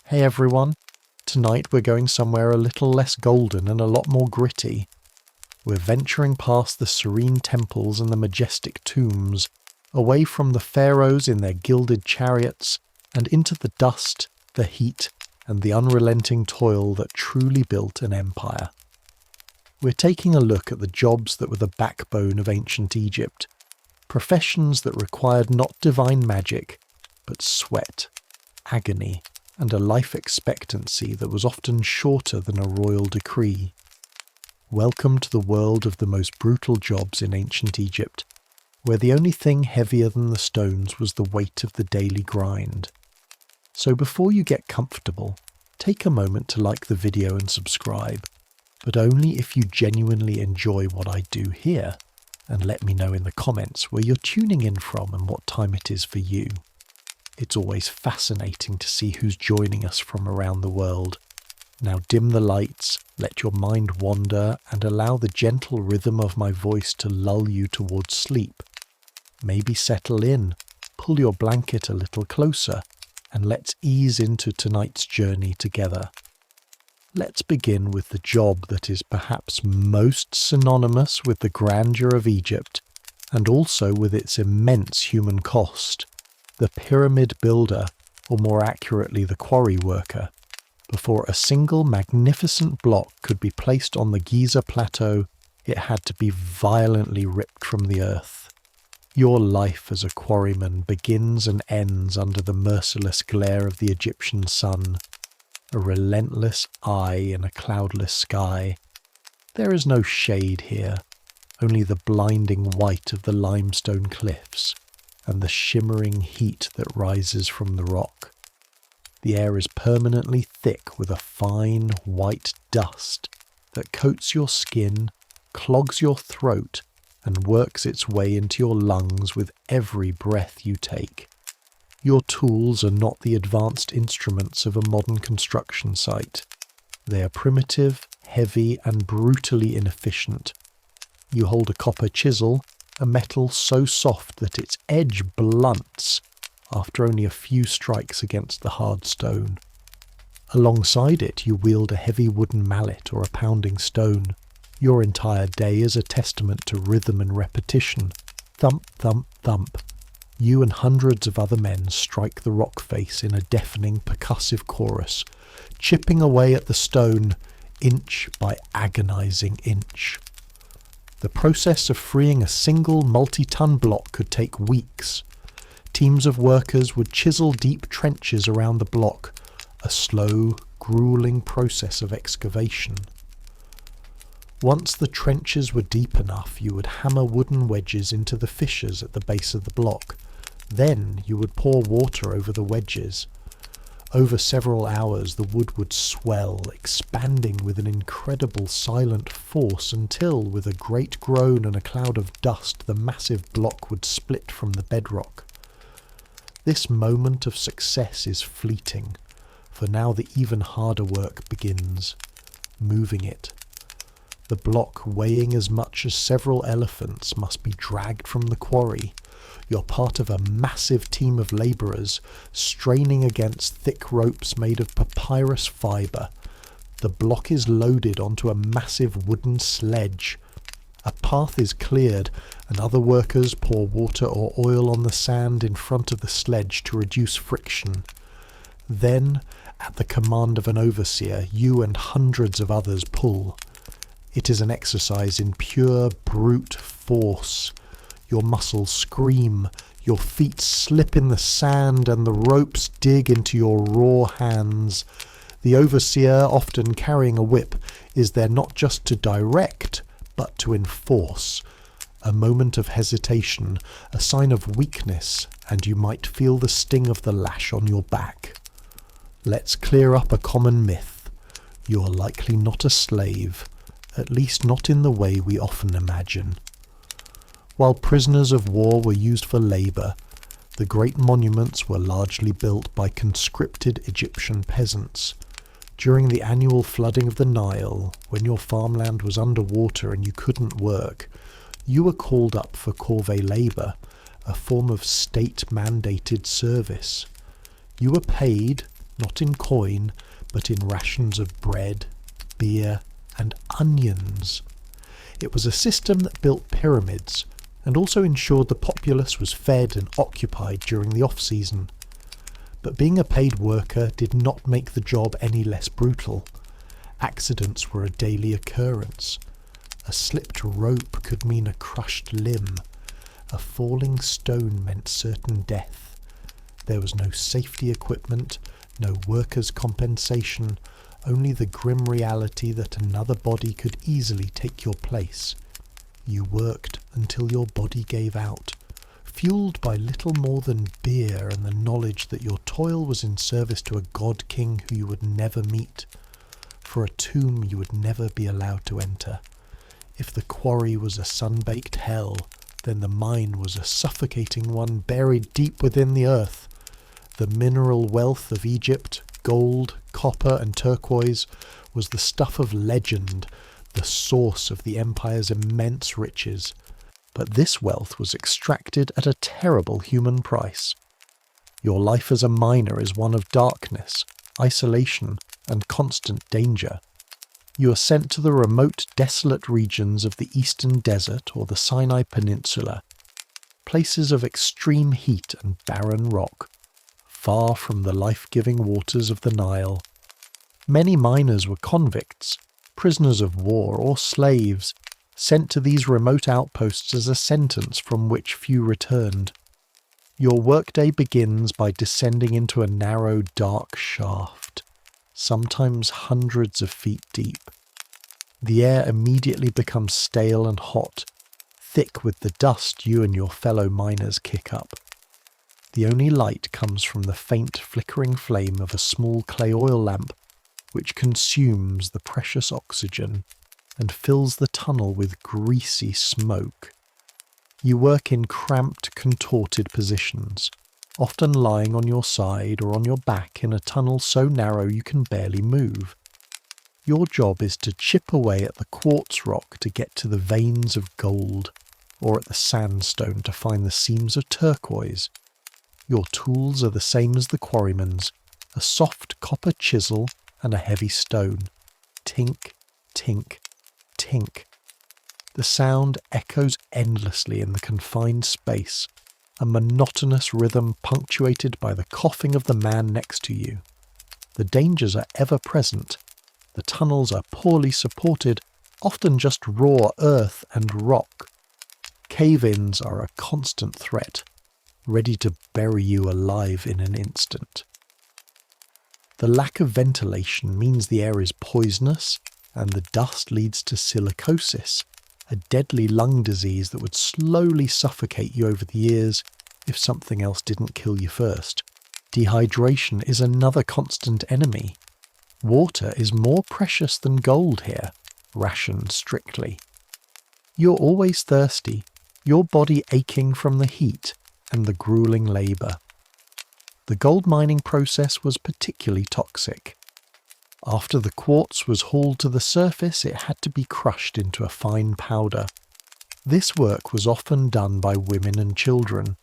Hey everyone, tonight we're going somewhere a little less golden and a lot more gritty. We're venturing past the serene temples and the majestic tombs, away from the pharaohs in their gilded chariots, and into the dust, the heat, and the unrelenting toil that truly built an empire. We're taking a look at the jobs that were the backbone of ancient Egypt, professions that required not divine magic, but sweat, agony, and a life expectancy that was often shorter than a royal decree. Welcome to the world of the most brutal jobs in ancient Egypt, where the only thing heavier than the stones was the weight of the daily grind. So before you get comfortable, take a moment to like the video and subscribe, but only if you genuinely enjoy what I do here, and let me know in the comments where you're tuning in from and what time it is for you. It's always fascinating to see who's joining us from around the world. Now dim the lights, let your mind wander, and allow the gentle rhythm of my voice to lull you towards sleep. Maybe settle in, pull your blanket a little closer, and let's ease into tonight's journey together. Let's begin with the job that is perhaps most synonymous with the grandeur of Egypt, and also with its immense human cost. The pyramid builder, or more accurately the quarry worker. Before a single magnificent block could be placed on the Giza plateau, it had to be violently ripped from the earth. Your life as a quarryman begins and ends under the merciless glare of the Egyptian sun, a relentless eye in a cloudless sky. There is no shade here, only the blinding white of the limestone cliffs, and the shimmering heat that rises from the rock. The air is permanently thick with a fine white dust that coats your skin, clogs your throat, and works its way into your lungs with every breath you take. Your tools are not the advanced instruments of a modern construction site. They are primitive, heavy, and brutally inefficient. You hold a copper chisel, a metal so soft that its edge blunts after only a few strikes against the hard stone. Alongside it you wield a heavy wooden mallet or a pounding stone. Your entire day is a testament to rhythm and repetition. Thump, thump, thump. You and hundreds of other men strike the rock face in a deafening percussive chorus, chipping away at the stone, inch by agonizing inch. The process of freeing a single multi-ton block could take weeks. Teams of workers would chisel deep trenches around the block, a slow, grueling process of excavation. Once the trenches were deep enough, you would hammer wooden wedges into the fissures at the base of the block. Then you would pour water over the wedges. Over several hours the wood would swell, expanding with an incredible silent force until, with a great groan and a cloud of dust, the massive block would split from the bedrock. This moment of success is fleeting, for now the even harder work begins, moving it. The block, weighing as much as several elephants, must be dragged from the quarry. You're part of a massive team of labourers, straining against thick ropes made of papyrus fibre. The block is loaded onto a massive wooden sledge. A path is cleared, and other workers pour water or oil on the sand in front of the sledge to reduce friction. Then, at the command of an overseer, you and hundreds of others pull. It is an exercise in pure brute force. Your muscles scream, your feet slip in the sand, and the ropes dig into your raw hands. The overseer, often carrying a whip, is there not just to direct, but to enforce. A moment of hesitation, a sign of weakness, and you might feel the sting of the lash on your back. Let's clear up a common myth. You're likely not a slave, at least not in the way we often imagine. While prisoners of war were used for labour, the great monuments were largely built by conscripted Egyptian peasants. During the annual flooding of the Nile, when your farmland was underwater and you couldn't work, you were called up for corvée labour, a form of state-mandated service. You were paid, not in coin, but in rations of bread, beer, and onions. It was a system that built pyramids, and also ensured the populace was fed and occupied during the off-season. But being a paid worker did not make the job any less brutal. Accidents were a daily occurrence. A slipped rope could mean a crushed limb. A falling stone meant certain death. There was no safety equipment, no workers' compensation, only the grim reality that another body could easily take your place. You worked until your body gave out, fueled by little more than beer and the knowledge that your toil was in service to a god-king who you would never meet, for a tomb you would never be allowed to enter. If the quarry was a sun-baked hell, then the mine was a suffocating one buried deep within the earth. The mineral wealth of Egypt, gold, copper and turquoise, was the stuff of legend, the source of the empire's immense riches. But this wealth was extracted at a terrible human price. Your life as a miner is one of darkness, isolation, and constant danger. You are sent to the remote, desolate regions of the Eastern Desert or the Sinai Peninsula, places of extreme heat and barren rock, far from the life-giving waters of the Nile. Many miners were convicts, prisoners of war or slaves, sent to these remote outposts as a sentence from which few returned. Your workday begins by descending into a narrow, dark shaft, sometimes hundreds of feet deep. The air immediately becomes stale and hot, thick with the dust you and your fellow miners kick up. The only light comes from the faint flickering flame of a small clay oil lamp, which consumes the precious oxygen and fills the tunnel with greasy smoke. You work in cramped, contorted positions, often lying on your side or on your back in a tunnel so narrow you can barely move. Your job is to chip away at the quartz rock to get to the veins of gold, or at the sandstone to find the seams of turquoise. Your tools are the same as the quarryman's, a soft copper chisel and a heavy stone. Tink, tink, tink. The sound echoes endlessly in the confined space, a monotonous rhythm punctuated by the coughing of the man next to you. The dangers are ever present. The tunnels are poorly supported, often just raw earth and rock. Cave-ins are a constant threat, ready to bury you alive in an instant. The lack of ventilation means the air is poisonous, and the dust leads to silicosis, a deadly lung disease that would slowly suffocate you over the years if something else didn't kill you first. Dehydration is another constant enemy. Water is more precious than gold here, rationed strictly. You're always thirsty, your body aching from the heat and the grueling labour. The gold mining process was particularly toxic. After the quartz was hauled to the surface, it had to be crushed into a fine powder. This work was often done by women and children.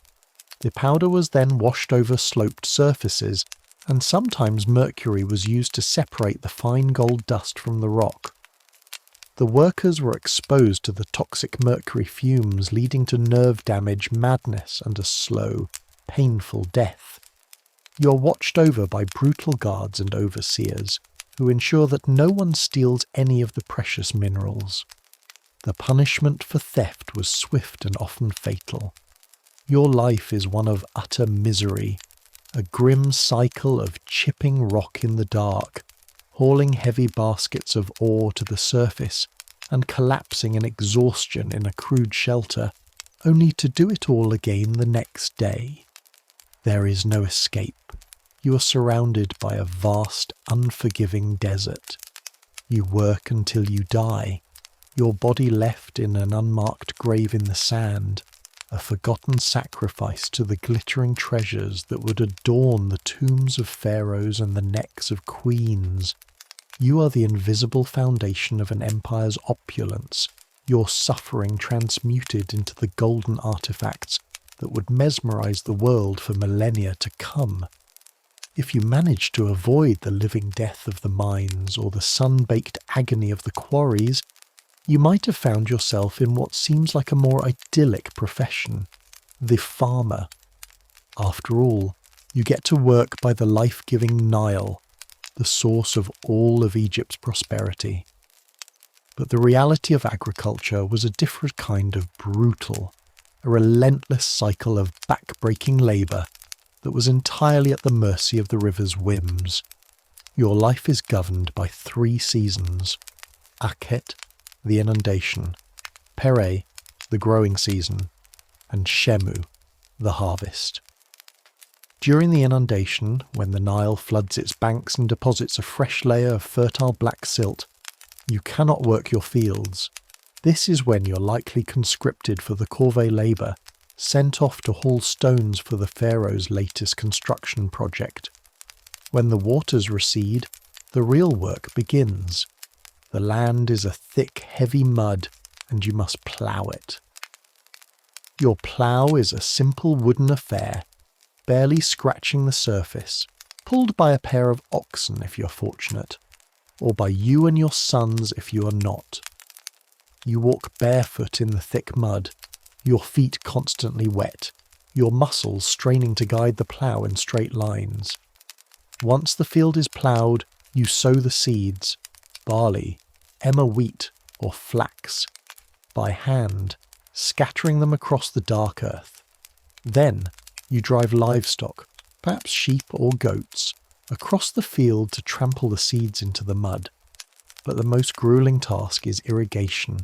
The powder was then washed over sloped surfaces, and sometimes mercury was used to separate the fine gold dust from the rock. The workers were exposed to the toxic mercury fumes, leading to nerve damage, madness, and a slow, painful death. You are watched over by brutal guards and overseers, who ensure that no one steals any of the precious minerals. The punishment for theft was swift and often fatal. Your life is one of utter misery, a grim cycle of chipping rock in the dark, hauling heavy baskets of ore to the surface, and collapsing in exhaustion in a crude shelter, only to do it all again the next day. There is no escape. You are surrounded by a vast, unforgiving desert. You work until you die, your body left in an unmarked grave in the sand, a forgotten sacrifice to the glittering treasures that would adorn the tombs of pharaohs and the necks of queens. You are the invisible foundation of an empire's opulence, your suffering transmuted into the golden artifacts that would mesmerize the world for millennia to come. If you managed to avoid the living death of the mines or the sun-baked agony of the quarries, you might have found yourself in what seems like a more idyllic profession, the farmer. After all, you get to work by the life-giving Nile, the source of all of Egypt's prosperity. But the reality of agriculture was a different kind of brutal, a relentless cycle of back-breaking labour that was entirely at the mercy of the river's whims. Your life is governed by 3 seasons: Akhet, the inundation; Pere, the growing season; and Shemu, the harvest. During the inundation, when the Nile floods its banks and deposits a fresh layer of fertile black silt, you cannot work your fields. This is when you're likely conscripted for the corvée labour, sent off to haul stones for the pharaoh's latest construction project. When the waters recede, the real work begins. The land is a thick, heavy mud, and you must plough it. Your plough is a simple wooden affair, barely scratching the surface, pulled by a pair of oxen if you're fortunate, or by you and your sons if you are not. You walk barefoot in the thick mud, your feet constantly wet, your muscles straining to guide the plough in straight lines. Once the field is ploughed, you sow the seeds, barley, emmer wheat, or flax, by hand, scattering them across the dark earth. Then you drive livestock, perhaps sheep or goats, across the field to trample the seeds into the mud. But the most grueling task is irrigation.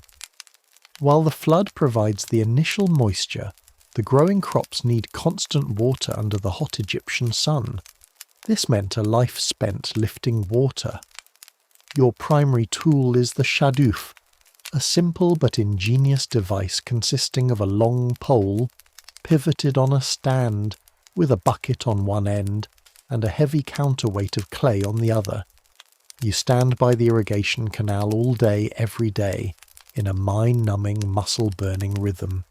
While the flood provides the initial moisture, the growing crops need constant water under the hot Egyptian sun. This meant a life spent lifting water. Your primary tool is the shaduf, a simple but ingenious device consisting of a long pole, pivoted on a stand, with a bucket on one end and a heavy counterweight of clay on the other. You stand by the irrigation canal all day, every day, in a mind-numbing, muscle-burning rhythm.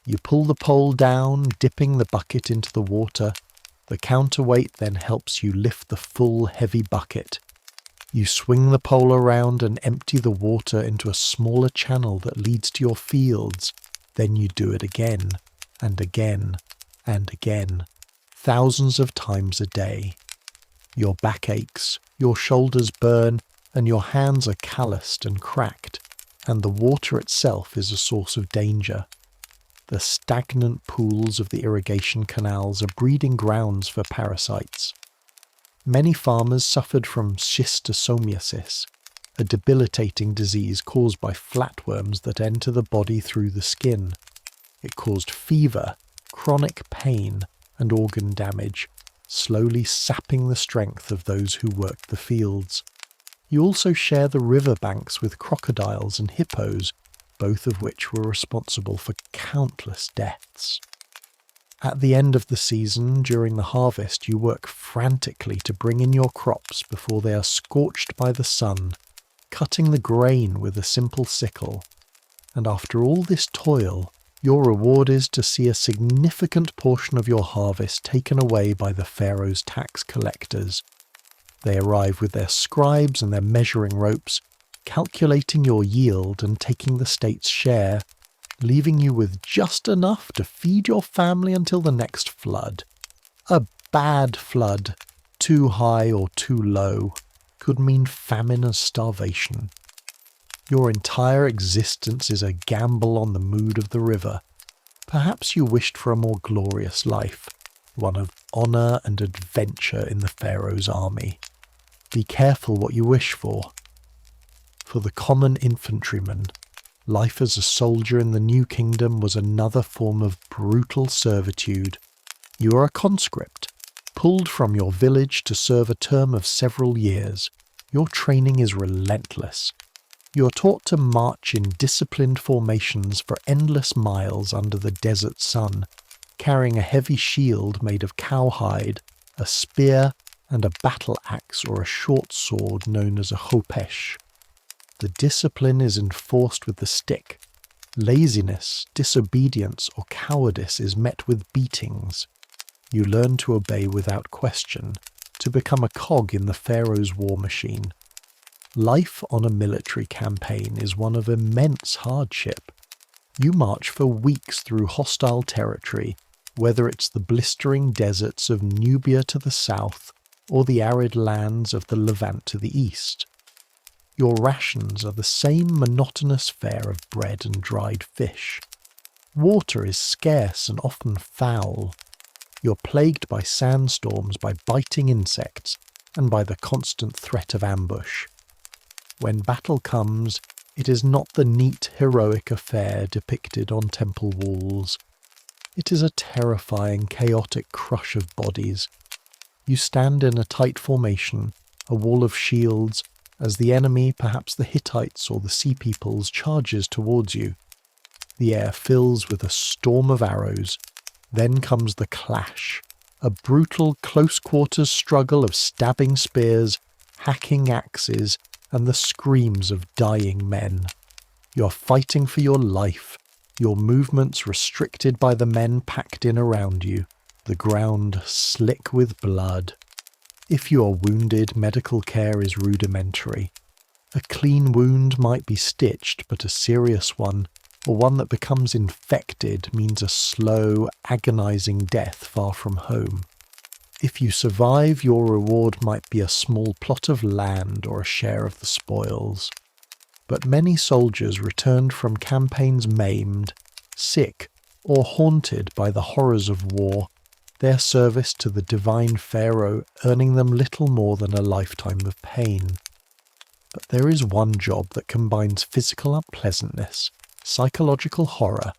You pull the pole down, dipping the bucket into the water. The counterweight then helps you lift the full, heavy bucket. You swing the pole around and empty the water into a smaller channel that leads to your fields. Then you do it again, and again, and again, thousands of times a day. Your back aches, your shoulders burn, and your hands are calloused and cracked, and the water itself is a source of danger. The stagnant pools of the irrigation canals are breeding grounds for parasites. Many farmers suffered from schistosomiasis, a debilitating disease caused by flatworms that enter the body through the skin. It caused fever, chronic pain, and organ damage, slowly sapping the strength of those who worked the fields. You also share the river banks with crocodiles and hippos, both of which were responsible for countless deaths. At the end of the season, during the harvest, you work frantically to bring in your crops before they are scorched by the sun, cutting the grain with a simple sickle. And after all this toil, your reward is to see a significant portion of your harvest taken away by the pharaoh's tax collectors. They arrive with their scribes and their measuring ropes, calculating your yield and taking the state's share, leaving you with just enough to feed your family until the next flood. A bad flood, too high or too low, could mean famine and starvation. Your entire existence is a gamble on the mood of the river. Perhaps you wished for a more glorious life, one of honour and adventure in the pharaoh's army. Be careful what you wish for. For the common infantryman, life as a soldier in the New Kingdom was another form of brutal servitude. You are a conscript, pulled from your village to serve a term of several years. Your training is relentless. You are taught to march in disciplined formations for endless miles under the desert sun, carrying a heavy shield made of cowhide, a spear, and a battle axe or a short sword known as a khopesh. The discipline is enforced with the stick. Laziness, disobedience, or cowardice is met with beatings. You learn to obey without question, to become a cog in the pharaoh's war machine. Life on a military campaign is one of immense hardship. You march for weeks through hostile territory, whether it's the blistering deserts of Nubia to the south or the arid lands of the Levant to the east. Your rations are the same monotonous fare of bread and dried fish. Water is scarce and often foul. You're plagued by sandstorms, by biting insects, and by the constant threat of ambush. When battle comes, it is not the neat, heroic affair depicted on temple walls. It is a terrifying, chaotic crush of bodies. You stand in a tight formation, a wall of shields, as the enemy, perhaps the Hittites or the Sea Peoples, charges towards you. The air fills with a storm of arrows. Then comes the clash, a brutal close-quarters struggle of stabbing spears, hacking axes, and the screams of dying men. You're fighting for your life, your movements restricted by the men packed in around you, the ground slick with blood. If you are wounded, medical care is rudimentary. A clean wound might be stitched, but a serious one, or one that becomes infected, means a slow, agonizing death far from home. If you survive, your reward might be a small plot of land or a share of the spoils. But many soldiers returned from campaigns maimed, sick, or haunted by the horrors of war, their service to the divine pharaoh earning them little more than a lifetime of pain. But there is one job that combines physical unpleasantness, psychological horror,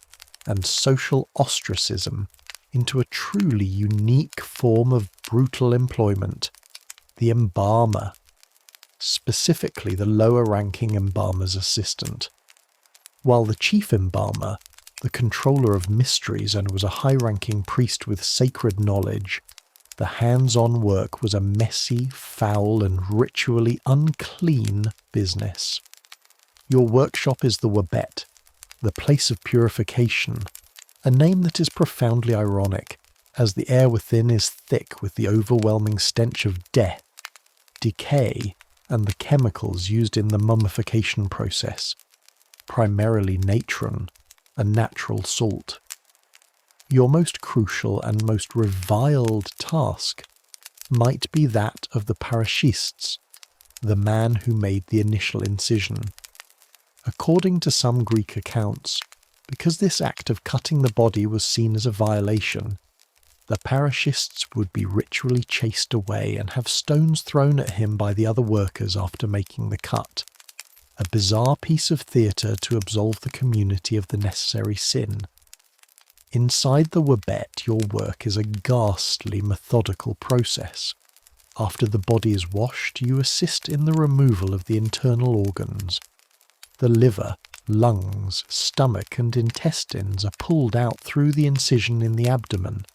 and social ostracism into a truly unique form of brutal employment: the embalmer. Specifically the lower-ranking embalmer's assistant. While the chief embalmer, the controller of mysteries and was a high-ranking priest with sacred knowledge, the hands-on work was a messy, foul, and ritually unclean business. Your workshop is the Wabet, the place of purification, a name that is profoundly ironic, as the air within is thick with the overwhelming stench of death, decay, and the chemicals used in the mummification process, primarily natron, a natural salt. Your most crucial and most reviled task might be that of the paraschists, the man who made the initial incision. According to some Greek accounts, because this act of cutting the body was seen as a violation, the paraschists would be ritually chased away and have stones thrown at him by the other workers after making the cut, a bizarre piece of theatre to absolve the community of the necessary sin. Inside the Wabet, your work is a ghastly, methodical process. After the body is washed, you assist in the removal of the internal organs. The liver, lungs, stomach, and intestines are pulled out through the incision in the abdomen.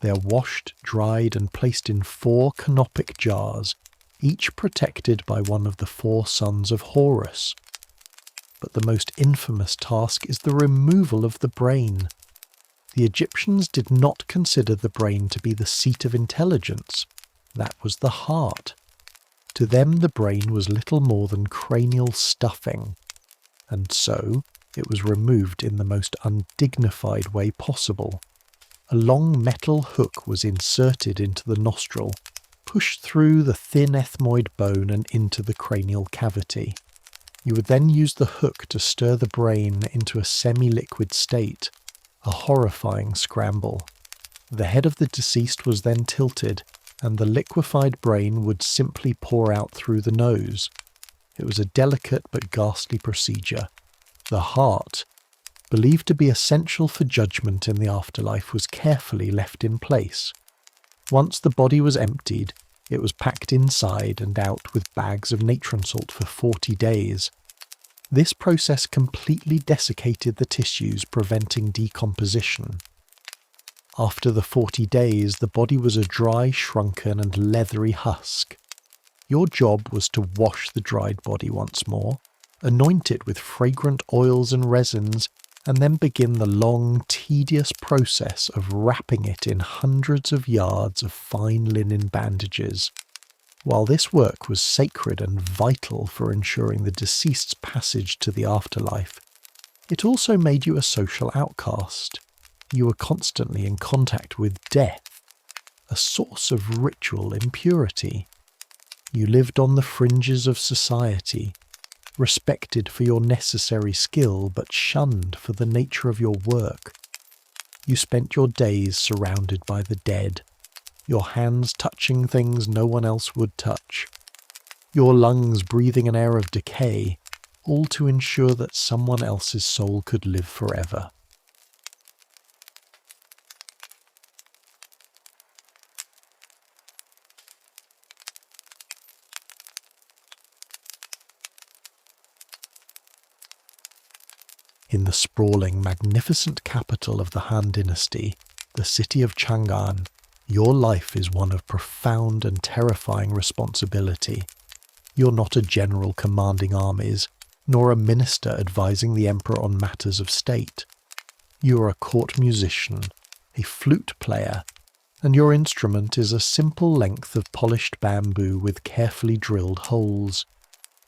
They are washed, dried, and placed in 4 canopic jars, each protected by one of the 4 sons of Horus. But the most infamous task is the removal of the brain. The Egyptians did not consider the brain to be the seat of intelligence. That was the heart. To them the brain was little more than cranial stuffing, and so it was removed in the most undignified way possible. A long metal hook was inserted into the nostril, pushed through the thin ethmoid bone and into the cranial cavity. You would then use the hook to stir the brain into a semi-liquid state, a horrifying scramble. The head of the deceased was then tilted, and the liquefied brain would simply pour out through the nose. It was a delicate but ghastly procedure. The heart, believed to be essential for judgment in the afterlife, was carefully left in place. Once the body was emptied, it was packed inside and out with bags of natron salt for 40 days. This process completely desiccated the tissues, preventing decomposition. After the 40 days, the body was a dry, shrunken, and leathery husk. Your job was to wash the dried body once more, anoint it with fragrant oils and resins, and then begin the long, tedious process of wrapping it in hundreds of yards of fine linen bandages. While this work was sacred and vital for ensuring the deceased's passage to the afterlife, it also made you a social outcast. You were constantly in contact with death, a source of ritual impurity. You lived on the fringes of society, respected for your necessary skill but shunned for the nature of your work. You spent your days surrounded by the dead, your hands touching things no one else would touch, your lungs breathing an air of decay, all to ensure that someone else's soul could live forever. In the sprawling, magnificent capital of the Han Dynasty, the city of Chang'an, your life is one of profound and terrifying responsibility. You're not a general commanding armies, nor a minister advising the emperor on matters of state. You are a court musician, a flute player, and your instrument is a simple length of polished bamboo with carefully drilled holes.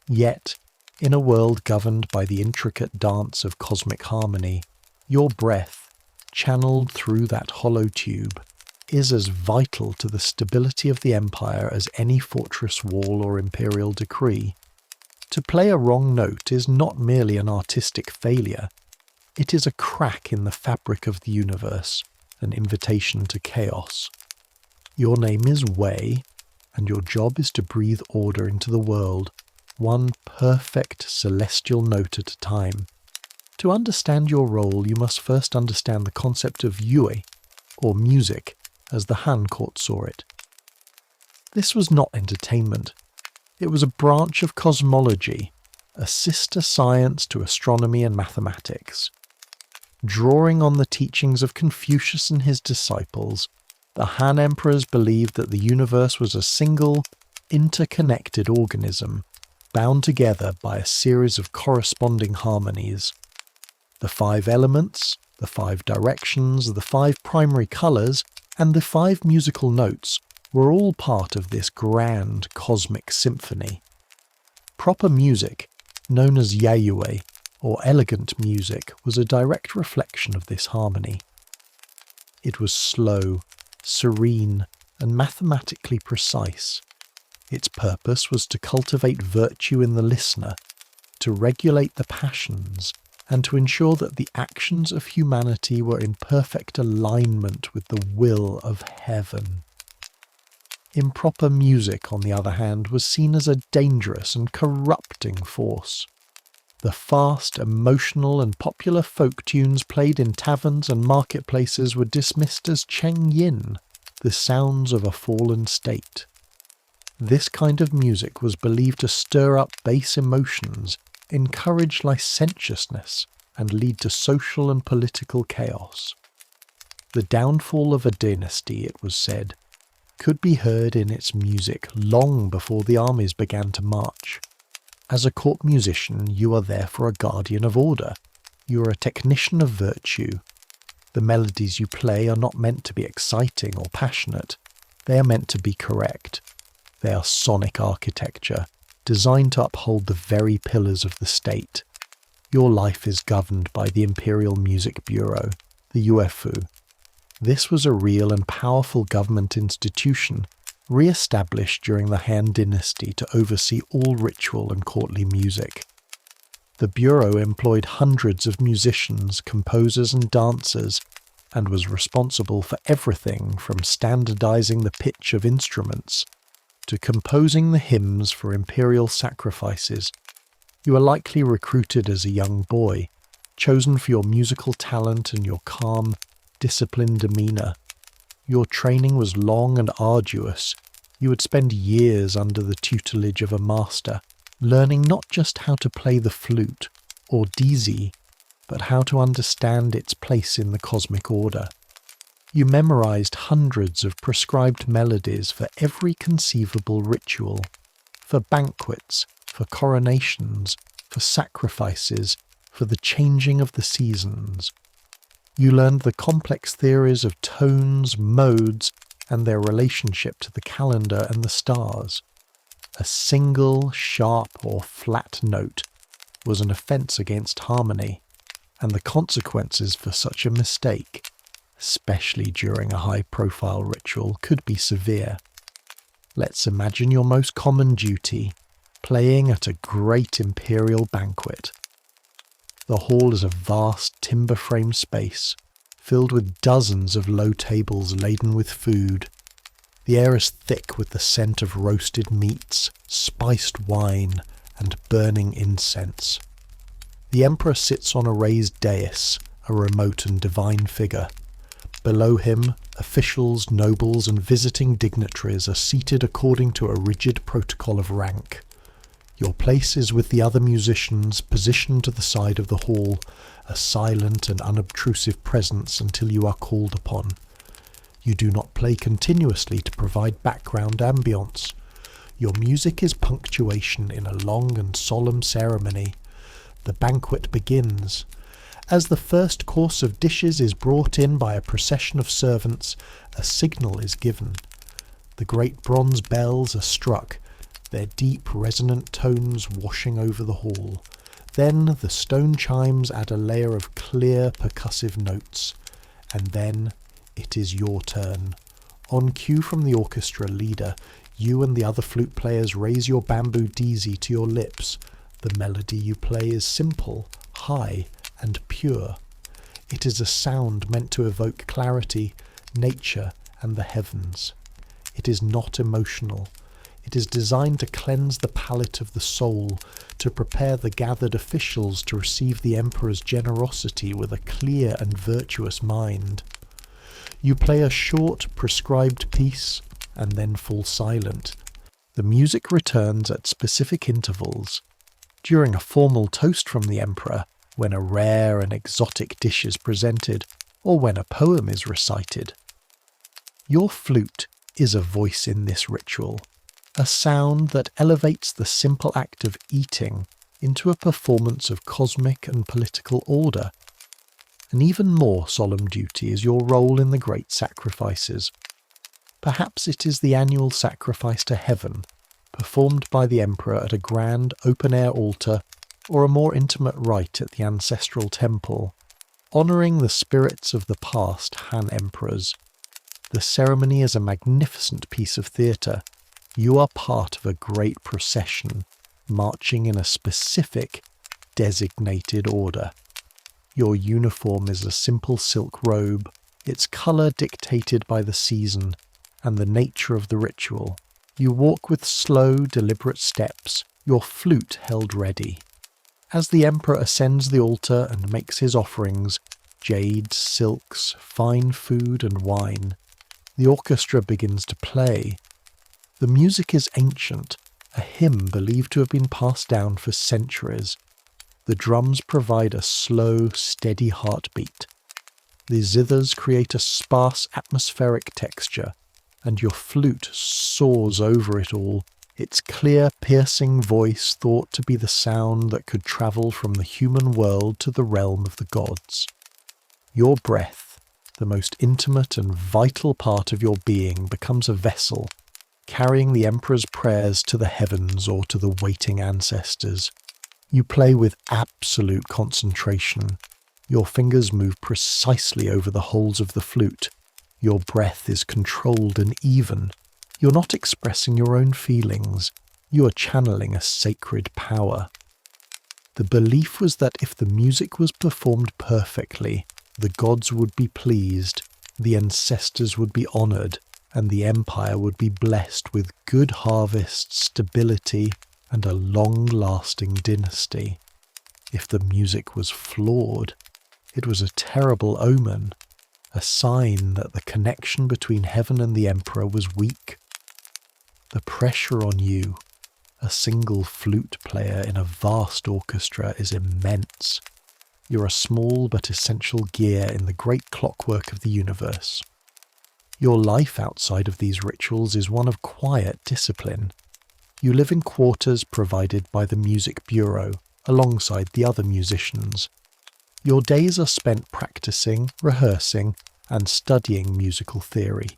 Yet, in a world governed by the intricate dance of cosmic harmony, your breath, channeled through that hollow tube, is as vital to the stability of the empire as any fortress wall or imperial decree. To play a wrong note is not merely an artistic failure, it is a crack in the fabric of the universe, an invitation to chaos. Your name is Wei, and your job is to breathe order into the world, one perfect celestial note at a time. To understand your role, you must first understand the concept of yue, or music, as the Han court saw it. This was not entertainment. It was a branch of cosmology, a sister science to astronomy and mathematics. Drawing on the teachings of Confucius and his disciples, the Han emperors believed that the universe was a single, interconnected organism, bound together by a series of corresponding harmonies. The 5 elements, the 5 directions, the 5 primary colours, and the 5 musical notes were all part of this grand cosmic symphony. Proper music, known as yayue, or elegant music, was a direct reflection of this harmony. It was slow, serene, and mathematically precise. Its purpose was to cultivate virtue in the listener, to regulate the passions, and to ensure that the actions of humanity were in perfect alignment with the will of heaven. Improper music, on the other hand, was seen as a dangerous and corrupting force. The fast, emotional, and popular folk tunes played in taverns and marketplaces were dismissed as cheng yin, the sounds of a fallen state. This kind of music was believed to stir up base emotions, encourage licentiousness, and lead to social and political chaos. The downfall of a dynasty, it was said, could be heard in its music long before the armies began to march. As a court musician, you are therefore a guardian of order. You are a technician of virtue. The melodies you play are not meant to be exciting or passionate. They are meant to be correct. They are sonic architecture, designed to uphold the very pillars of the state. Your life is governed by the Imperial Music Bureau, the UFU. This was a real and powerful government institution, re-established during the Han Dynasty to oversee all ritual and courtly music. The Bureau employed hundreds of musicians, composers and dancers, and was responsible for everything from standardizing the pitch of instruments to composing the hymns for imperial sacrifices. You were likely recruited as a young boy, chosen for your musical talent and your calm, disciplined demeanour. Your training was long and arduous. You would spend years under the tutelage of a master, learning not just how to play the flute, or dizi, but how to understand its place in the cosmic order. You memorized hundreds of prescribed melodies for every conceivable ritual, for banquets, for coronations, for sacrifices, for the changing of the seasons. You learned the complex theories of tones, modes, and their relationship to the calendar and the stars. A single sharp or flat note was an offence against harmony, and the consequences for such a mistake, especially during a high-profile ritual, could be severe. Let's imagine your most common duty, playing at a great imperial banquet. The hall is a vast timber-frame space, filled with dozens of low tables laden with food. The air is thick with the scent of roasted meats, spiced wine, and burning incense. The emperor sits on a raised dais, a remote and divine figure. Below him, officials, nobles, and visiting dignitaries are seated according to a rigid protocol of rank. Your place is with the other musicians, positioned to the side of the hall, a silent and unobtrusive presence until you are called upon. You do not play continuously to provide background ambience. Your music is punctuation in a long and solemn ceremony. The banquet begins. As the first course of dishes is brought in by a procession of servants, a signal is given. The great bronze bells are struck, their deep resonant tones washing over the hall. Then the stone chimes add a layer of clear percussive notes. And then it is your turn. On cue from the orchestra leader, you and the other flute players raise your bamboo dizi to your lips. The melody you play is simple, high, and pure. It is a sound meant to evoke clarity, nature, and the heavens. It is not emotional. It is designed to cleanse the palate of the soul, to prepare the gathered officials to receive the emperor's generosity with a clear and virtuous mind. You play a short, prescribed piece, and then fall silent. The music returns at specific intervals. During a formal toast from the emperor, when a rare and exotic dish is presented, or when a poem is recited. Your flute is a voice in this ritual, a sound that elevates the simple act of eating into a performance of cosmic and political order. An even more solemn duty is your role in the great sacrifices. Perhaps it is the annual sacrifice to heaven, performed by the emperor at a grand open-air altar, or a more intimate rite at the ancestral temple, honouring the spirits of the past Han emperors. The ceremony is a magnificent piece of theatre. You are part of a great procession, marching in a specific, designated order. Your uniform is a simple silk robe, its colour dictated by the season and the nature of the ritual. You walk with slow, deliberate steps, your flute held ready. As the emperor ascends the altar and makes his offerings, jades, silks, fine food and wine, the orchestra begins to play. The music is ancient, a hymn believed to have been passed down for centuries. The drums provide a slow, steady heartbeat. The zithers create a sparse atmospheric texture, and your flute soars over it all, its clear, piercing voice thought to be the sound that could travel from the human world to the realm of the gods. Your breath, the most intimate and vital part of your being, becomes a vessel, carrying the emperor's prayers to the heavens or to the waiting ancestors. You play with absolute concentration. Your fingers move precisely over the holes of the flute. Your breath is controlled and even. You're not expressing your own feelings. You are channeling a sacred power. The belief was that if the music was performed perfectly, the gods would be pleased, the ancestors would be honoured, and the empire would be blessed with good harvests, stability, and a long-lasting dynasty. If the music was flawed, it was a terrible omen, a sign that the connection between heaven and the emperor was weak. The pressure on you, a single flute player in a vast orchestra, is immense. You're a small but essential gear in the great clockwork of the universe. Your life outside of these rituals is one of quiet discipline. You live in quarters provided by the music bureau, alongside the other musicians. Your days are spent practicing, rehearsing, and studying musical theory.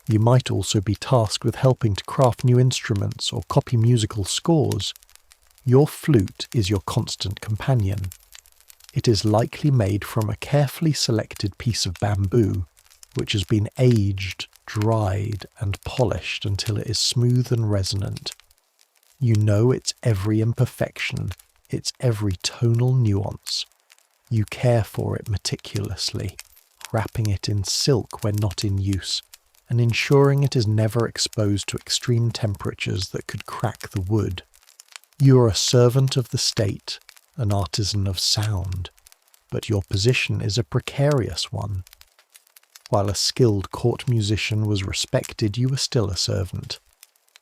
You might also be tasked with helping to craft new instruments or copy musical scores. Your flute is your constant companion. It is likely made from a carefully selected piece of bamboo, which has been aged, dried, and polished until it is smooth and resonant. You know its every imperfection, its every tonal nuance. You care for it meticulously, wrapping it in silk when not in use, and ensuring it is never exposed to extreme temperatures that could crack the wood. You are a servant of the state, an artisan of sound, but your position is a precarious one. While a skilled court musician was respected, you were still a servant.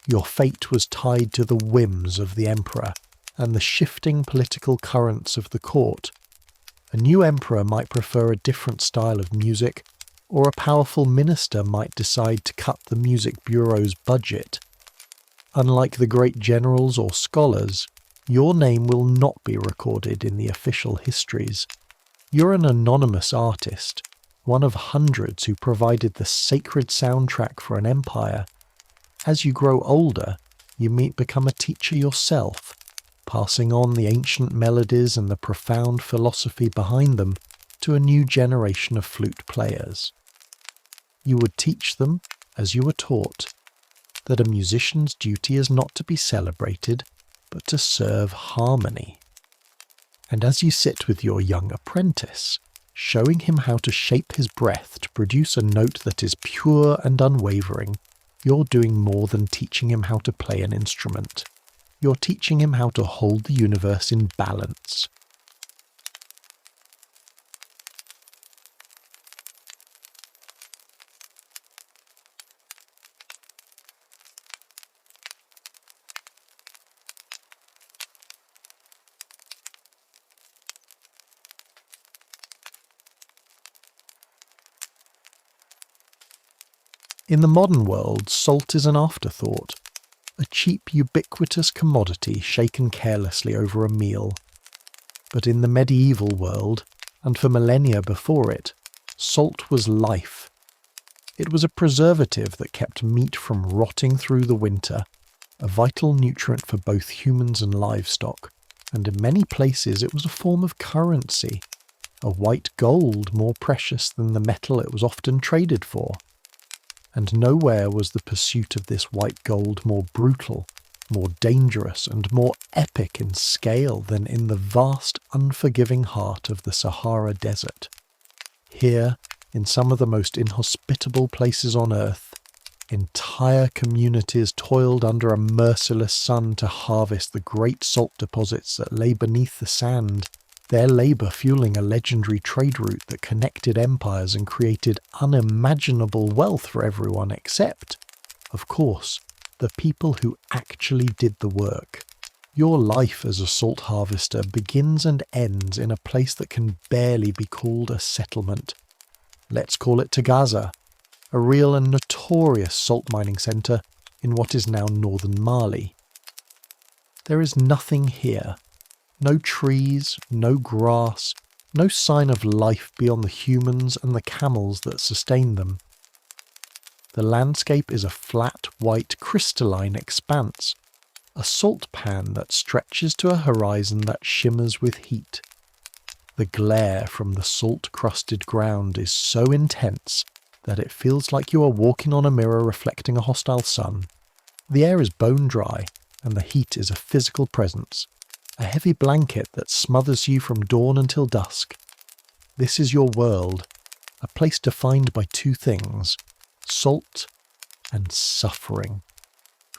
Your fate was tied to the whims of the emperor and the shifting political currents of the court. A new emperor might prefer a different style of music, or a powerful minister might decide to cut the music bureau's budget. Unlike the great generals or scholars, your name will not be recorded in the official histories. You're an anonymous artist, one of hundreds who provided the sacred soundtrack for an empire. As you grow older, you might become a teacher yourself, passing on the ancient melodies and the profound philosophy behind them to a new generation of flute players. You would teach them, as you were taught, that a musician's duty is not to be celebrated, but to serve harmony. And as you sit with your young apprentice, showing him how to shape his breath to produce a note that is pure and unwavering, you're doing more than teaching him how to play an instrument. You're teaching him how to hold the universe in balance. In the modern world, salt is an afterthought, a cheap, ubiquitous commodity shaken carelessly over a meal. But in the medieval world, and for millennia before it, salt was life. It was a preservative that kept meat from rotting through the winter, a vital nutrient for both humans and livestock, and in many places it was a form of currency, a white gold more precious than the metal it was often traded for. And nowhere was the pursuit of this white gold more brutal, more dangerous, and more epic in scale than in the vast, unforgiving heart of the Sahara Desert. Here, in some of the most inhospitable places on earth, entire communities toiled under a merciless sun to harvest the great salt deposits that lay beneath the sand, their labour fueling a legendary trade route that connected empires and created unimaginable wealth for everyone except, of course, the people who actually did the work. Your life as a salt harvester begins and ends in a place that can barely be called a settlement. Let's call it Tagaza, a real and notorious salt mining centre in what is now northern Mali. There is nothing here. No trees, no grass, no sign of life beyond the humans and the camels that sustain them. The landscape is a flat, white, crystalline expanse, a salt pan that stretches to a horizon that shimmers with heat. The glare from the salt-crusted ground is so intense that it feels like you are walking on a mirror reflecting a hostile sun. The air is bone dry, and the heat is a physical presence, a heavy blanket that smothers you from dawn until dusk. This is your world, a place defined by two things, salt and suffering.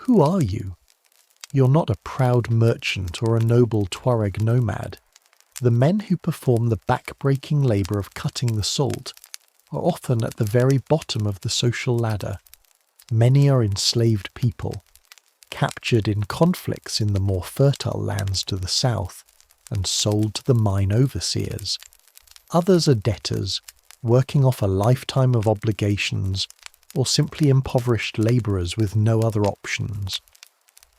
Who are you? You're not a proud merchant or a noble Tuareg nomad. The men who perform the back-breaking labour of cutting the salt are often at the very bottom of the social ladder. Many are enslaved people, captured in conflicts in the more fertile lands to the south, and sold to the mine overseers. Others are debtors, working off a lifetime of obligations, or simply impoverished labourers with no other options.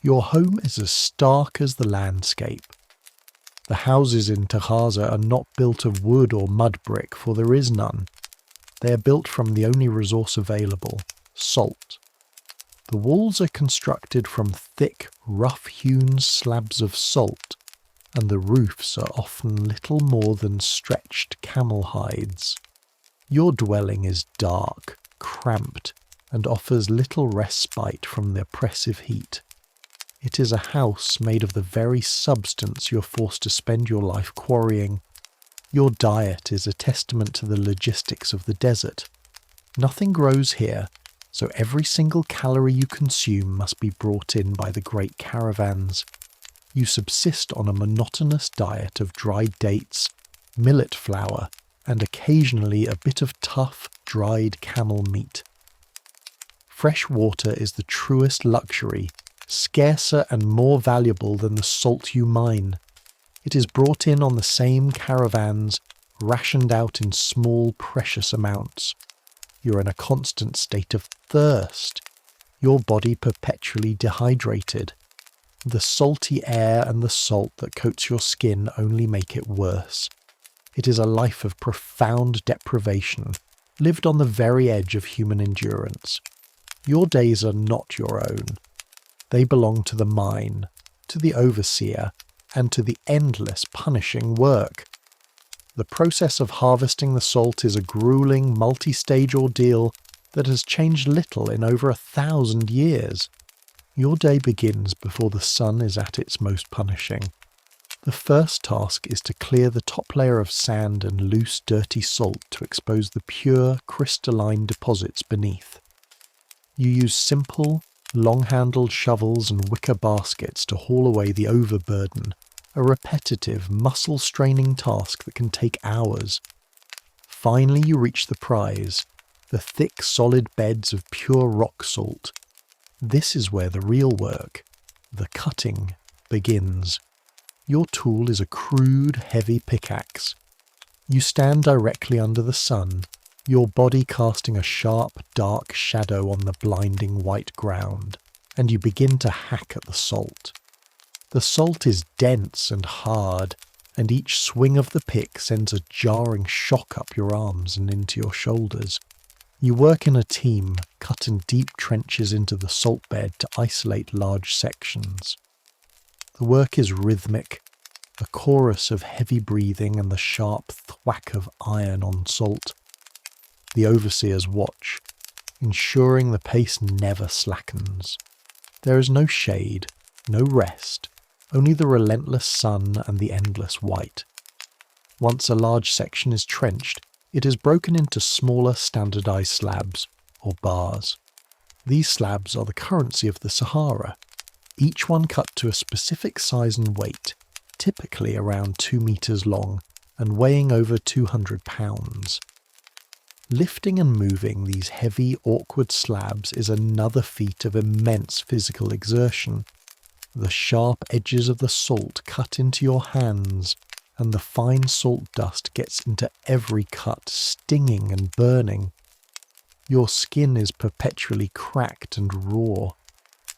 Your home is as stark as the landscape. The houses in Tagaza are not built of wood or mud brick, for there is none. They are built from the only resource available, salt. The walls are constructed from thick, rough-hewn slabs of salt, and the roofs are often little more than stretched camel hides. Your dwelling is dark, cramped, and offers little respite from the oppressive heat. It is a house made of the very substance you're forced to spend your life quarrying. Your diet is a testament to the logistics of the desert. Nothing grows here, so every single calorie you consume must be brought in by the great caravans. You subsist on a monotonous diet of dried dates, millet flour, and occasionally a bit of tough, dried camel meat. Fresh water is the truest luxury, scarcer and more valuable than the salt you mine. It is brought in on the same caravans, rationed out in small, precious amounts. You're in a constant state of thirst, your body perpetually dehydrated. The salty air and the salt that coats your skin only make it worse. It is a life of profound deprivation, lived on the very edge of human endurance. Your days are not your own. They belong to the mine, to the overseer, and to the endless punishing work. The process of harvesting the salt is a grueling, multi-stage ordeal that has changed little in over 1,000 years. Your day begins before the sun is at its most punishing. The first task is to clear the top layer of sand and loose, dirty salt to expose the pure, crystalline deposits beneath. You use simple, long-handled shovels and wicker baskets to haul away the overburden, a repetitive, muscle-straining task that can take hours. Finally you reach the prize, the thick, solid beds of pure rock salt. This is where the real work, the cutting, begins. Your tool is a crude, heavy pickaxe. You stand directly under the sun, your body casting a sharp, dark shadow on the blinding white ground, and you begin to hack at the salt. The salt is dense and hard, and each swing of the pick sends a jarring shock up your arms and into your shoulders. You work in a team, cut in deep trenches into the salt bed to isolate large sections. The work is rhythmic, a chorus of heavy breathing and the sharp thwack of iron on salt. The overseers watch, ensuring the pace never slackens. There is no shade, no rest, only the relentless sun and the endless white. Once a large section is trenched, it is broken into smaller standardized slabs, or bars. These slabs are the currency of the Sahara, each one cut to a specific size and weight, typically around 2 meters long and weighing over 200 pounds. Lifting and moving these heavy, awkward slabs is another feat of immense physical exertion. The sharp edges of the salt cut into your hands, and the fine salt dust gets into every cut, stinging and burning. Your skin is perpetually cracked and raw.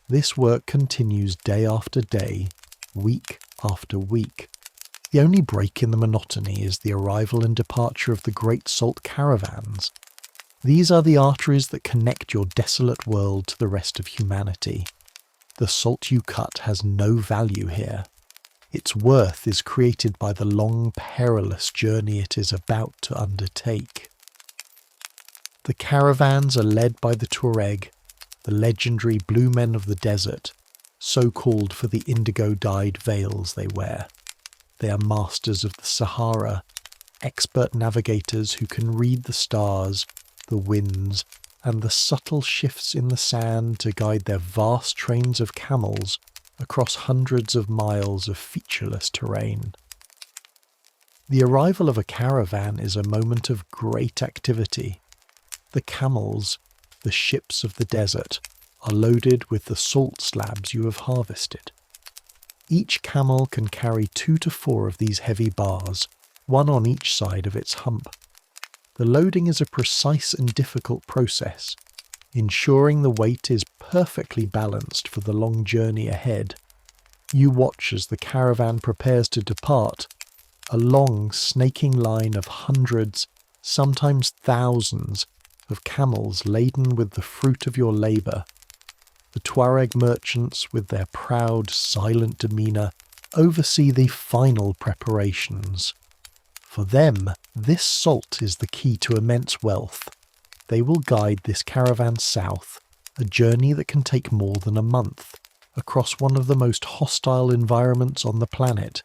This work continues day after day, week after week. The only break in the monotony is the arrival and departure of the great salt caravans. These are the arteries that connect your desolate world to the rest of humanity. The salt you cut has no value here. Its worth is created by the long, perilous journey it is about to undertake. The caravans are led by the Tuareg, the legendary blue men of the desert, so called for the indigo-dyed veils they wear. They are masters of the Sahara, expert navigators who can read the stars, the winds, and the subtle shifts in the sand to guide their vast trains of camels across hundreds of miles of featureless terrain. The arrival of a caravan is a moment of great activity. The camels, the ships of the desert, are loaded with the salt slabs you have harvested. Each camel can carry 2 to 4 of these heavy bars, one on each side of its hump. The loading is a precise and difficult process, ensuring the weight is perfectly balanced for the long journey ahead. You watch as the caravan prepares to depart, a long, snaking line of hundreds, sometimes thousands, of camels laden with the fruit of your labour. The Tuareg merchants, with their proud, silent demeanour, oversee the final preparations. For them, this salt is the key to immense wealth. They will guide this caravan south, a journey that can take more than a month, across one of the most hostile environments on the planet.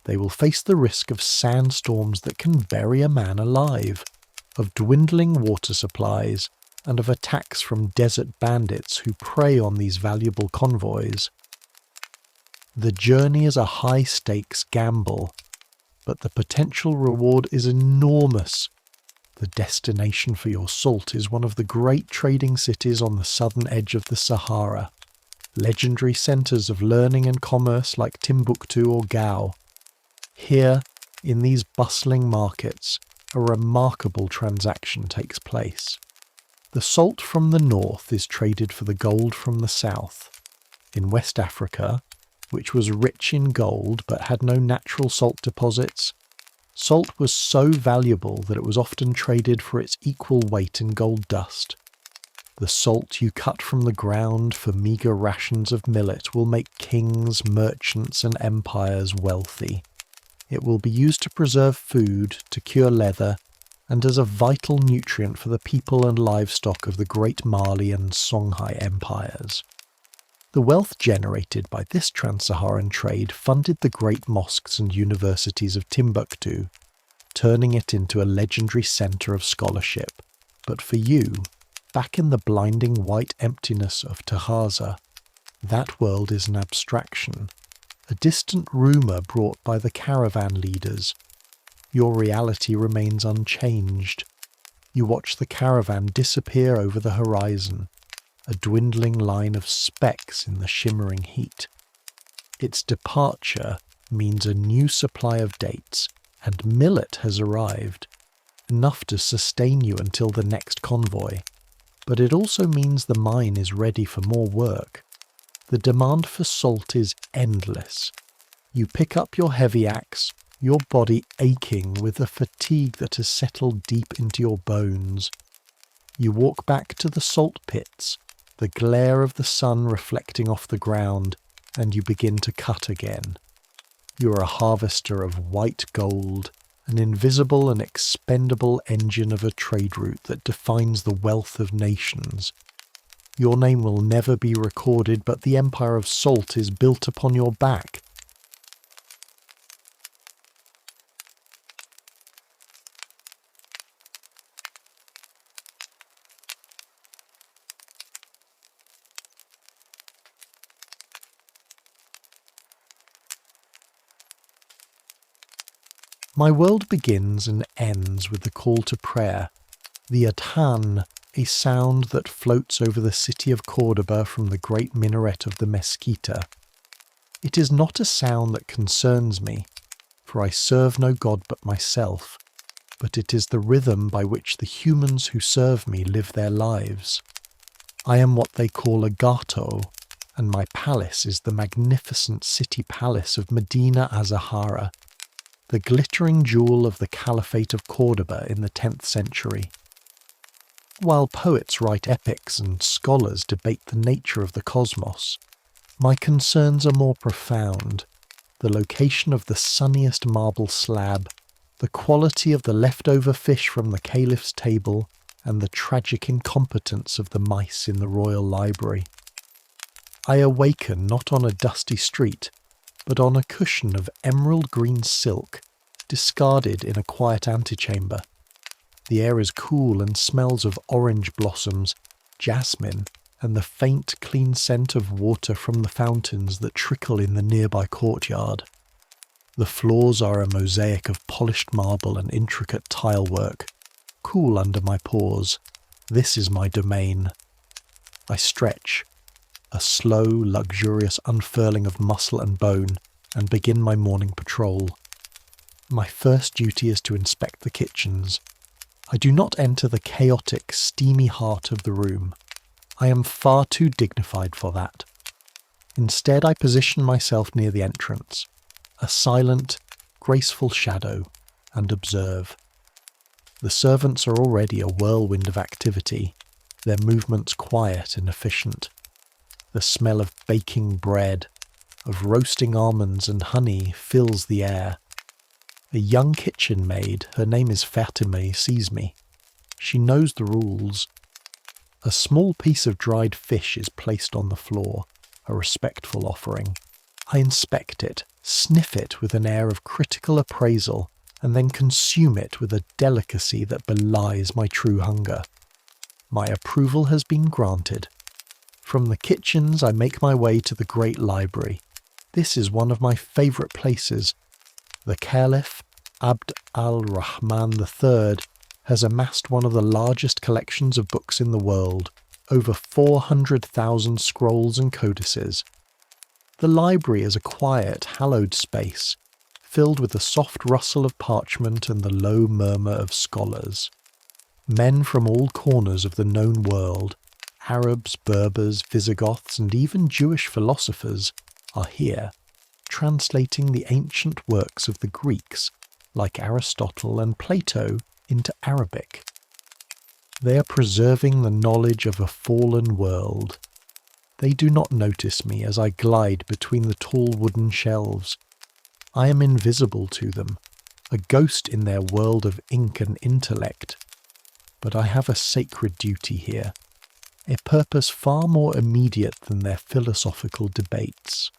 They will face the risk of sandstorms that can bury a man alive, of dwindling water supplies, and of attacks from desert bandits who prey on these valuable convoys. The journey is a high-stakes gamble, but the potential reward is enormous. The destination for your salt is one of the great trading cities on the southern edge of the Sahara, legendary centres of learning and commerce like Timbuktu or Gao. Here, in these bustling markets, a remarkable transaction takes place. The salt from the north is traded for the gold from the south. In West Africa, which was rich in gold but had no natural salt deposits, salt was so valuable that it was often traded for its equal weight in gold dust. The salt you cut from the ground for meagre rations of millet will make kings, merchants, and empires wealthy. It will be used to preserve food, to cure leather, and as a vital nutrient for the people and livestock of the great Mali and Songhai empires. The wealth generated by this trans-Saharan trade funded the great mosques and universities of Timbuktu, turning it into a legendary centre of scholarship. But for you, back in the blinding white emptiness of Tahaza, that world is an abstraction, a distant rumour brought by the caravan leaders. Your reality remains unchanged. You watch the caravan disappear over the horizon, a dwindling line of specks in the shimmering heat. Its departure means a new supply of dates, and millet has arrived, enough to sustain you until the next convoy. But it also means the mine is ready for more work. The demand for salt is endless. You pick up your heavy axe, your body aching with a fatigue that has settled deep into your bones. You walk back to the salt pits, the glare of the sun reflecting off the ground, and you begin to cut again. You are a harvester of white gold, an invisible and expendable engine of a trade route that defines the wealth of nations. Your name will never be recorded, but the empire of salt is built upon your back. My world begins and ends with the call to prayer, the adhan, a sound that floats over the city of Cordoba from the great minaret of the Mesquita. It is not a sound that concerns me, for I serve no god but myself, but it is the rhythm by which the humans who serve me live their lives. I am what they call a gato, and my palace is the magnificent city palace of Medina Azahara, the glittering jewel of the Caliphate of Cordoba in the 10th century. While poets write epics and scholars debate the nature of the cosmos, my concerns are more profound. The location of the sunniest marble slab, the quality of the leftover fish from the caliph's table, and the tragic incompetence of the mice in the royal library. I awaken not on a dusty street, but on a cushion of emerald green silk, discarded in a quiet antechamber. The air is cool and smells of orange blossoms, jasmine, and the faint, clean scent of water from the fountains that trickle in the nearby courtyard. The floors are a mosaic of polished marble and intricate tile work, cool under my paws. This is my domain. I stretch, a slow, luxurious unfurling of muscle and bone, and begin my morning patrol. My first duty is to inspect the kitchens. I do not enter the chaotic, steamy heart of the room. I am far too dignified for that. Instead, I position myself near the entrance, a silent, graceful shadow, and observe. The servants are already a whirlwind of activity, their movements quiet and efficient. The smell of baking bread, of roasting almonds and honey fills the air. A young kitchen maid, her name is Fatima, sees me. She knows the rules. A small piece of dried fish is placed on the floor, a respectful offering. I inspect it, sniff it with an air of critical appraisal, and then consume it with a delicacy that belies my true hunger. My approval has been granted. From the kitchens I make my way to the great library. This is one of my favourite places. The Caliph, Abd al-Rahman III, has amassed one of the largest collections of books in the world, over 400,000 scrolls and codices. The library is a quiet, hallowed space, filled with the soft rustle of parchment and the low murmur of scholars. Men from all corners of the known world, Arabs, Berbers, Visigoths, and even Jewish philosophers, are here, translating the ancient works of the Greeks, like Aristotle and Plato, into Arabic. They are preserving the knowledge of a fallen world. They do not notice me as I glide between the tall wooden shelves. I am invisible to them, a ghost in their world of ink and intellect. But I have a sacred duty here, a purpose far more immediate than their philosophical debates.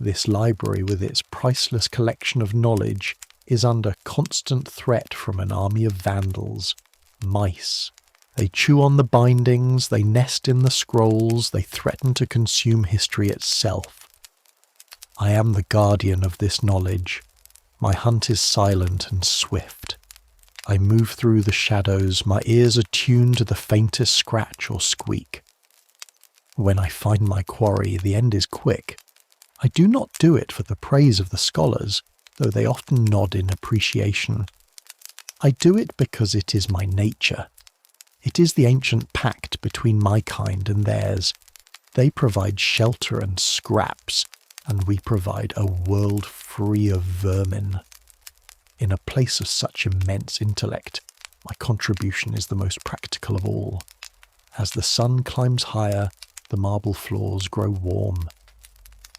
This library, with its priceless collection of knowledge, is under constant threat from an army of vandals, mice. They chew on the bindings, they nest in the scrolls, they threaten to consume history itself. I am the guardian of this knowledge. My hunt is silent and swift. I move through the shadows, my ears attuned to the faintest scratch or squeak. When I find my quarry, the end is quick. I do not do it for the praise of the scholars, though they often nod in appreciation. I do it because it is my nature. It is the ancient pact between my kind and theirs. They provide shelter and scraps, and we provide a world free of vermin. In a place of such immense intellect, my contribution is the most practical of all. As the sun climbs higher, the marble floors grow warm.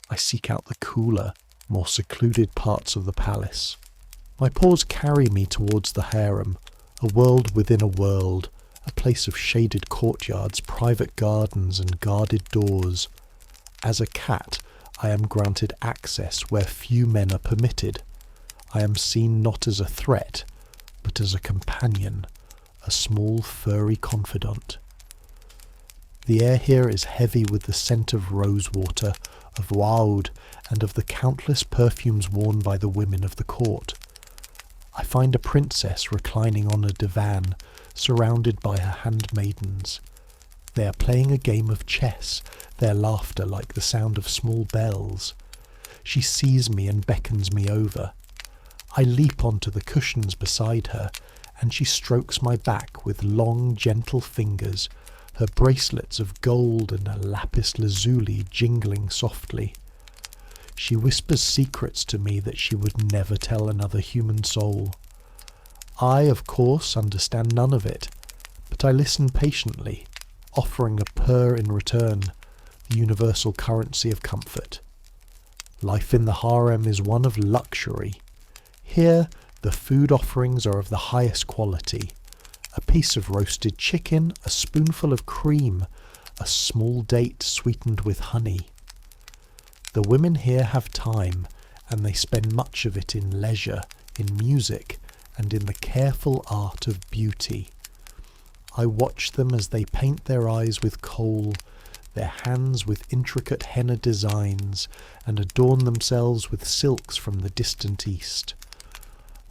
I seek out the cooler, more secluded parts of the palace. My paws carry me towards the harem, a world within a world, a place of shaded courtyards, private gardens, and guarded doors. As a cat, I am granted access where few men are permitted. I am seen not as a threat, but as a companion, a small furry confidant. The air here is heavy with the scent of rosewater, of oud, and of the countless perfumes worn by the women of the court. I find a princess reclining on a divan, surrounded by her handmaidens. They are playing a game of chess, their laughter like the sound of small bells. She sees me and beckons me over. I leap onto the cushions beside her, and she strokes my back with long, gentle fingers, her bracelets of gold and a lapis lazuli jingling softly. She whispers secrets to me that she would never tell another human soul. I, of course, understand none of it, but I listen patiently, offering a purr in return, the universal currency of comfort. Life in the harem is one of luxury. Here, the food offerings are of the highest quality. A piece of roasted chicken, a spoonful of cream, a small date sweetened with honey. The women here have time, and they spend much of it in leisure, in music, and in the careful art of beauty. I watch them as they paint their eyes with kohl, their hands with intricate henna designs, and adorn themselves with silks from the distant east.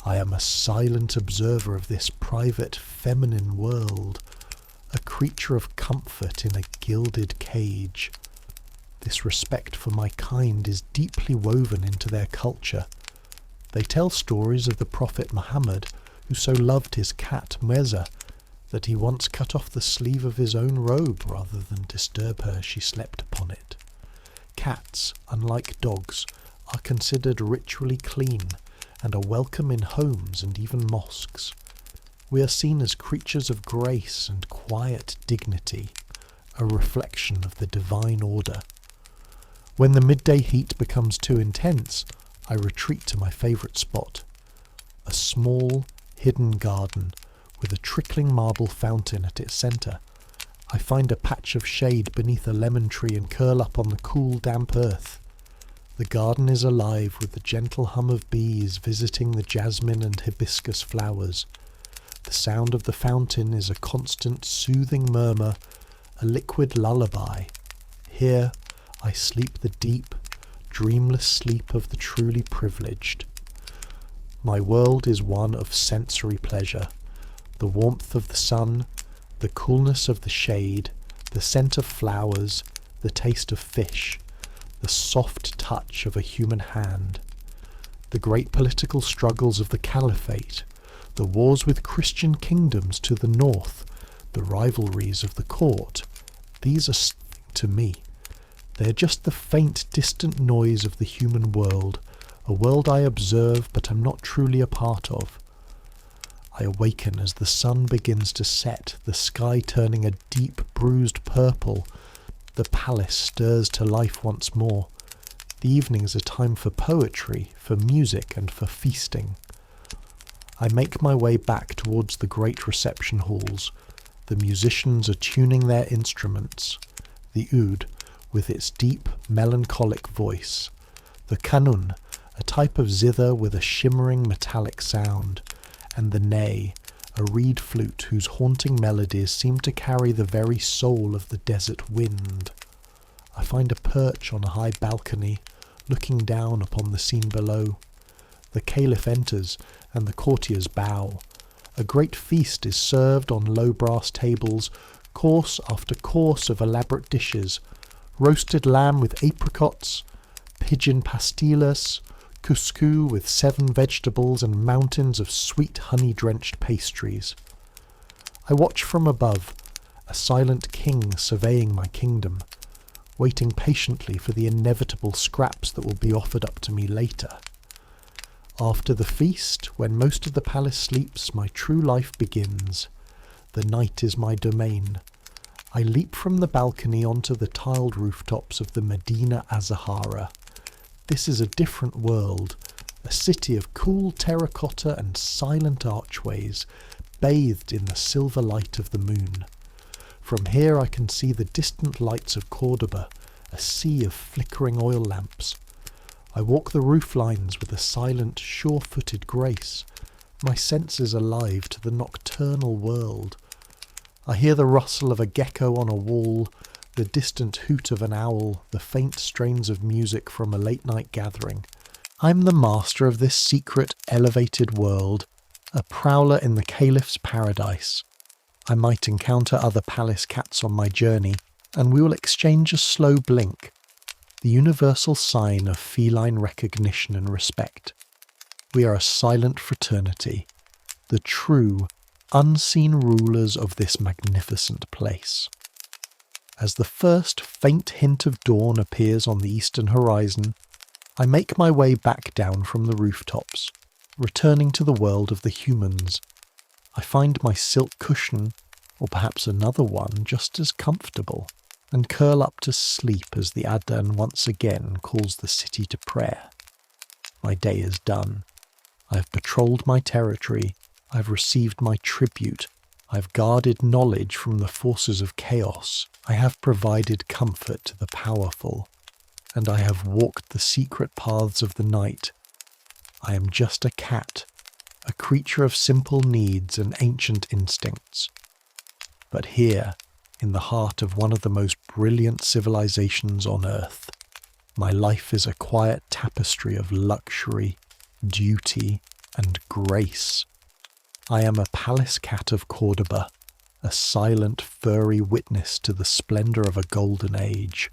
I am a silent observer of this private feminine world, a creature of comfort in a gilded cage. This respect for my kind is deeply woven into their culture. They tell stories of the Prophet Muhammad, who so loved his cat Mweza, that he once cut off the sleeve of his own robe rather than disturb her as she slept upon it. Cats, unlike dogs, are considered ritually clean, and are welcome in homes and even mosques. We are seen as creatures of grace and quiet dignity, a reflection of the divine order. When the midday heat becomes too intense, I retreat to my favourite spot, a small, hidden garden with a trickling marble fountain at its centre. I find a patch of shade beneath a lemon tree and curl up on the cool, damp earth. The garden is alive with the gentle hum of bees visiting the jasmine and hibiscus flowers. The sound of the fountain is a constant, soothing murmur, a liquid lullaby. Here I sleep the deep, dreamless sleep of the truly privileged. My world is one of sensory pleasure. The warmth of the sun, the coolness of the shade, the scent of flowers, the taste of fish, the soft touch of a human hand. The great political struggles of the caliphate, the wars with Christian kingdoms to the north, the rivalries of the court, these are something to me. They are just the faint, distant noise of the human world, a world I observe but am not truly a part of. I awaken as the sun begins to set, the sky turning a deep, bruised purple. The palace stirs to life once more. The evenings are time for poetry, for music, and for feasting. I make my way back towards the great reception halls. The musicians are tuning their instruments. The oud, with its deep, melancholic voice. The kanun, a type of zither with a shimmering metallic sound. And the ney, a reed flute whose haunting melodies seem to carry the very soul of the desert wind. I find a perch on a high balcony, looking down upon the scene below. The caliph enters, and the courtiers bow. A great feast is served on low brass tables, course after course of elaborate dishes, roasted lamb with apricots, pigeon pastillas, couscous with 7 vegetables and mountains of sweet honey-drenched pastries. I watch from above, a silent king surveying my kingdom, waiting patiently for the inevitable scraps that will be offered up to me later. After the feast, when most of the palace sleeps, my true life begins. The night is my domain. I leap from the balcony onto the tiled rooftops of the Medina Azahara. This is a different world, a city of cool terracotta and silent archways, bathed in the silver light of the moon. From here I can see the distant lights of Cordoba, a sea of flickering oil lamps. I walk the roof lines with a silent, sure-footed grace, my senses alive to the nocturnal world. I hear the rustle of a gecko on a wall, the distant hoot of an owl, the faint strains of music from a late-night gathering. I'm the master of this secret, elevated world, a prowler in the caliph's paradise. I might encounter other palace cats on my journey, and we will exchange a slow blink, the universal sign of feline recognition and respect. We are a silent fraternity, the true, unseen rulers of this magnificent place. As the first faint hint of dawn appears on the eastern horizon, I make my way back down from the rooftops, returning to the world of the humans. I find my silk cushion, or perhaps another one, just as comfortable, and curl up to sleep as the adhan once again calls the city to prayer. My day is done. I have patrolled my territory. I have received my tribute. I have guarded knowledge from the forces of chaos. I have provided comfort to the powerful. And I have walked the secret paths of the night. I am just a cat, a creature of simple needs and ancient instincts. But here, in the heart of one of the most brilliant civilizations on earth, my life is a quiet tapestry of luxury, duty, and grace. I am a palace cat of Cordoba, a silent, furry witness to the splendor of a golden age.